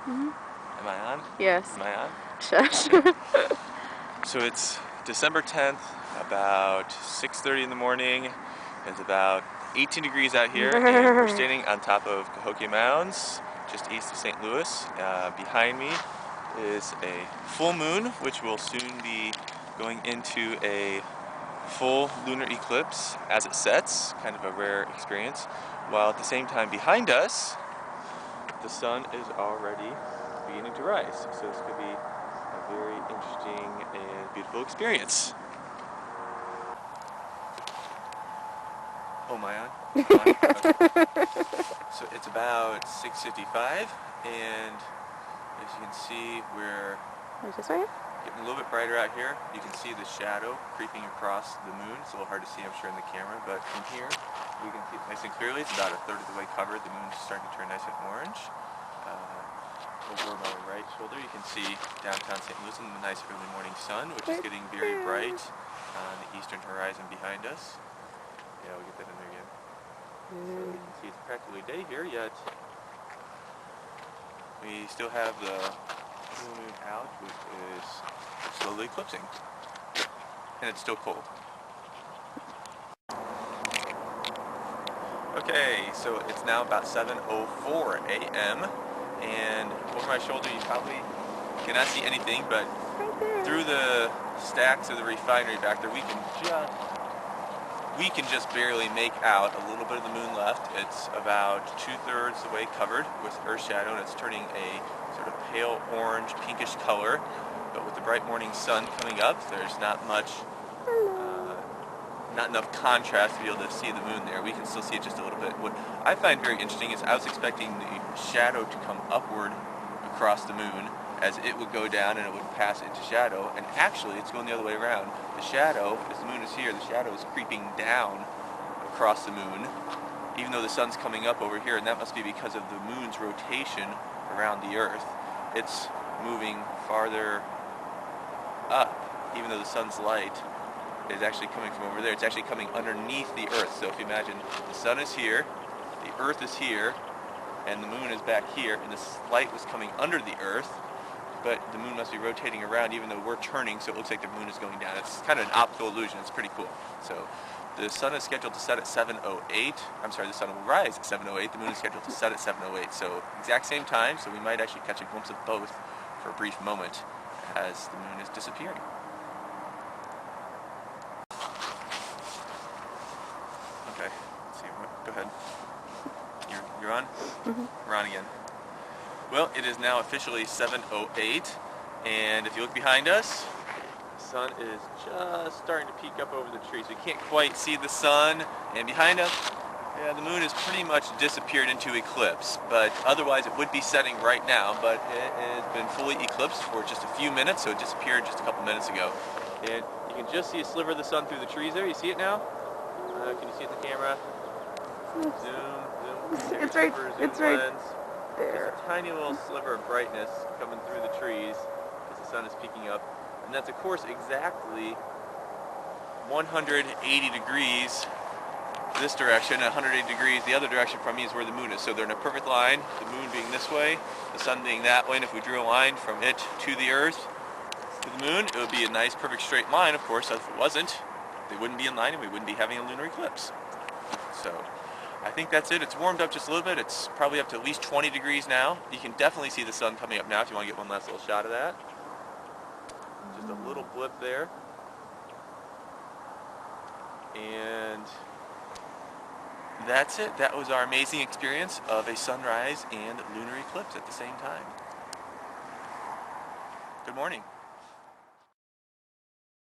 Am I on? Yes. Am I on? Shush. So it's December 10th, about 6:30 in the morning. It's about 18 degrees out here, and we're standing on top of Cahokia Mounds, just east of St. Louis. Behind me is a full moon, which will soon be going into a full lunar eclipse as it sets, kind of a rare experience, while at the same time behind us, the sun is already beginning to rise. So this could be a very interesting and beautiful experience. Oh, am I on? Okay. So it's about 6:55, and as you can see, we're getting a little bit brighter out here. You can see the shadow creeping across the moon. It's a little hard to see, I'm sure, in the camera, but from here we can see it nice and clearly. It's about a third of the way covered. The moon's starting to turn nice and orange. Over my right shoulder, you can see downtown St. Louis and the nice early morning sun, which is getting very bright on the eastern horizon behind us. Yeah, we'll get that in there again. So you can see it's practically day here, yet we still have the full moon out, which is slowly eclipsing. And it's still cold. Okay, so it's now about 7:04 a.m. and over my shoulder you probably cannot see anything, but through the stacks of the refinery back there we can just barely make out a little bit of the moon left. It's about 2/3 the way covered with earth shadow, and it's turning a sort of pale orange pinkish color, but with the bright morning sun coming up there's not enough contrast to be able to see the moon there. We can still see it just a little bit. What I find very interesting is I was expecting the shadow to come upward across the moon as it would go down and it would pass into shadow, and actually it's going the other way around. The shadow, as the moon is here, the shadow is creeping down across the moon, even though the sun's coming up over here, and that must be because of the moon's rotation around the earth. It's moving farther up, even though the sun's light is actually coming from over there. It's actually coming underneath the earth. So if you imagine, the sun is here, the earth is here, and the moon is back here, and this light was coming under the earth, but the moon must be rotating around even though we're turning, so it looks like the moon is going down. It's kind of an optical illusion. It's pretty cool. So the sun is scheduled to set at 7:08. I'm sorry, the sun will rise at 7:08. The moon is scheduled to set at 7:08. So exact same time, so we might actually catch a glimpse of both for a brief moment as the moon is disappearing. Okay, let's see, go ahead. You're on? We're on again. Well, it is now officially 7:08, and if you look behind us, the sun is just starting to peek up over the trees. We can't quite see the sun, and behind us, yeah, the moon has pretty much disappeared into eclipse, but otherwise it would be setting right now, but it has been fully eclipsed for just a few minutes, so it disappeared just a couple minutes ago. And you can just see a sliver of the sun through the trees there. You see it now? Can you see it in the camera? Zoom. It's right Lens. there. Just a tiny little sliver of brightness coming through the trees as the sun is peeking up. And that's, of course, exactly 180 degrees this direction, and 180 degrees the other direction from me is where the moon is. So they're in a perfect line, the moon being this way, the sun being that way, and if we drew a line from it to the earth, to the moon, it would be a nice perfect straight line. Of course, if it wasn't, they wouldn't be in line and we wouldn't be having a lunar eclipse. So I think that's it. It's warmed up just a little bit. It's probably up to at least 20 degrees now. You can definitely see the sun coming up now if you want to get one last little shot of that. Just a little blip there. And that's it. That was our amazing experience of a sunrise and lunar eclipse at the same time. Good morning.